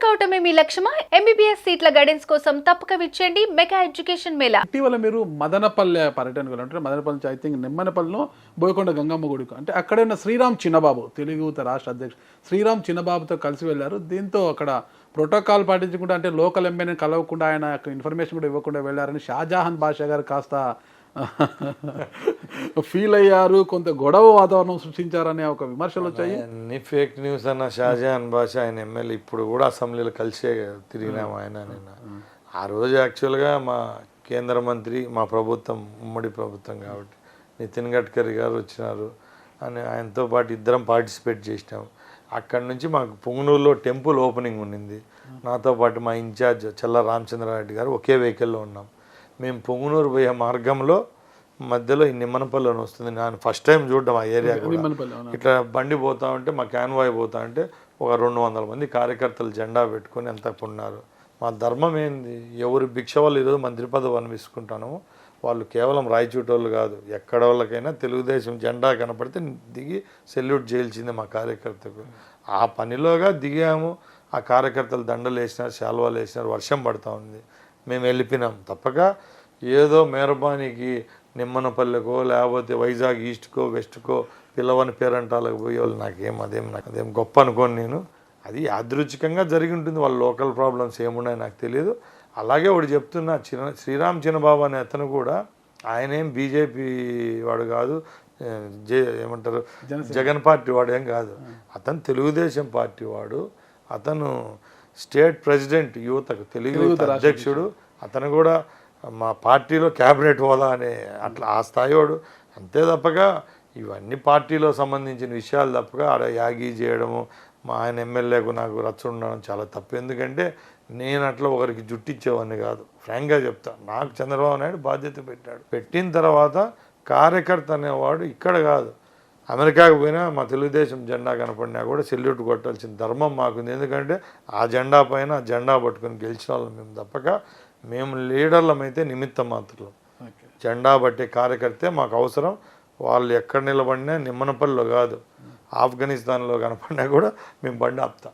కావటమే మీ లక్ష్యమా? MBBS సీట్ల guidance కోసం తప్పక విచ్చేయండి మెగా ఎడ్యుకేషన్ మేళా. ఇటీవల మీరు మదనపల్లె పర్యటనకు వెళ్ళారు. మదనపల్లి నుంచి ఐ థింక్ నిమ్మనపల్లిలో బోయకొండ గంగమ్మ గుడికి, అంటే అక్కడే ఉన్న శ్రీరామ్ చిన్నబాబు, తెలుగు రాష్ట్ర అధ్యక్షుడు శ్రీరామ్ చిన్నబాబుతో కలిసి వెళ్ళారు. దీంతో అక్కడ ప్రోటోకాల్ పాటించకుండా, అంటే లోకల్ ఎమ్మెల్యేని కలవకుండా, ఆయన ఇన్ఫర్మేషన్ కూడా ఇవ్వకుండా వెళ్ళారని షాజహాన్ బాషా గారు కాస్త ఫీల్ అయ్యారు. కొంత గొడవ వాతావరణం సృష్టించారనే ఒక విమర్శలు వచ్చాయి. అన్ని ఫేక్ న్యూస్ అన్న. షాజహాన్ బాషా ఆయన ఎమ్మెల్యే, ఇప్పుడు కూడా అసెంబ్లీలో కలిసే తిరిగినాము ఆయన నేను. ఆ రోజు యాక్చువల్గా మా కేంద్ర మంత్రి, మా ప్రభుత్వం ఉమ్మడి ప్రభుత్వం కాబట్టి నితిన్ గడ్కరీ గారు వచ్చినారు అని ఆయనతో పాటు ఇద్దరం పార్టిసిపేట్ చేసినాం. అక్కడి నుంచి మాకు పొంగనూరులో టెంపుల్ ఓపెనింగ్ ఉండింది. నాతో పాటు మా ఇన్ఛార్జ్ చల్ల రామచంద్రారెడ్డి గారు ఒకే వెహికల్లో ఉన్నాం. మేము పొంగనూరు పోయే మార్గంలో మధ్యలో ఈ నిమ్మనపల్లిలోనే వస్తుంది. నేను ఫస్ట్ టైం చూడడం ఆ ఏరియా కూడా. ఇట్లా బండి పోతా ఉంటే, మా క్యాన్వాయ్ పోతా ఉంటే ఒక 200 మంది కార్యకర్తలు జెండా పెట్టుకొని ఎంత ఉన్నారు. మా ధర్మం ఏంది, ఎవరు భిక్ష వాళ్ళు ఈరోజు మంత్రి పదవి అనిపించుకుంటానో వాళ్ళు కేవలం రాయచూటోళ్ళు కాదు, ఎక్కడ వాళ్ళకైనా తెలుగుదేశం జెండా కనపడితే దిగి సెల్యూట్ చేయాల్సిందే మా కార్యకర్తకు. ఆ పనిలోగా దిగాము. ఆ కార్యకర్తలు దండలు వేసినారు, శాల్వాలు వేసినారు, వర్షం పడుతూ ఉంది. మేము వెళ్ళిపోయినాం. తప్పక ఏదో మేరబానికి నిమ్మనపల్లెకో లేకపోతే వైజాగ్ ఈస్ట్కో వెస్ట్కో పిల్లవని పేరంటాలకు పోయే వాళ్ళు అదేం గొప్ప అనుకోని నేను. అది యాదృచ్ఛికంగా జరిగి ఉంటుంది. వాళ్ళ లోకల్ ప్రాబ్లమ్స్ ఏమున్నాయో నాకు తెలియదు. అలాగే ఒకటి చెప్తున్నా, శ్రీరామ్ చిన్నబాబు అనే అతను కూడా ఆయనేం బీజేపీ వాడు కాదు, ఏమంటారు జగన్ పార్టీ వాడు ఏం కాదు. అతను తెలుగుదేశం పార్టీ వాడు. అతను స్టేట్ ప్రెసిడెంట్ యువతకు, తెలుగు యువత అధ్యక్షుడు. అతను కూడా మా పార్టీలో క్యాబినెట్ హోదా అనే అట్లా ఆ స్థాయి వాడు. అంతే తప్పగా ఇవన్నీ పార్టీలో సంబంధించిన విషయాలు తప్పగా ఆడ యాగి చేయడము, మా ఆయన ఎమ్మెల్యేకు నాకు రచ్చ ఉండడం చాలా తప్పు. ఎందుకంటే నేను అట్లా ఒకరికి జుట్టిచ్చేవాడిని కాదు. ఫ్రాంక్గా చెప్తా, నాకు చంద్రబాబు నాయుడు బాధ్యత పెట్టాడు. పెట్టిన తర్వాత కార్యకర్త అనేవాడు ఇక్కడ కాదు, అమెరికాకు పోయినా మా తెలుగుదేశం జెండా కనపడినా కూడా సెల్యూట్ కొట్టాల్సిన ధర్మం మాకుంది. ఎందుకంటే ఆ జెండా పైన జెండా పట్టుకొని గెలిచిన వాళ్ళం మేము తప్పక. మేము లీడర్లమైతే నిమిత్తం మాత్రం. జెండా పట్టే కార్యకర్తే మాకు అవసరం. వాళ్ళు ఎక్కడ నిలబడినా నిమ్మనపల్లిలో కాదు, ఆఫ్ఘనిస్తాన్లో కనపడినా కూడా మేము బండి ఆపుతాం.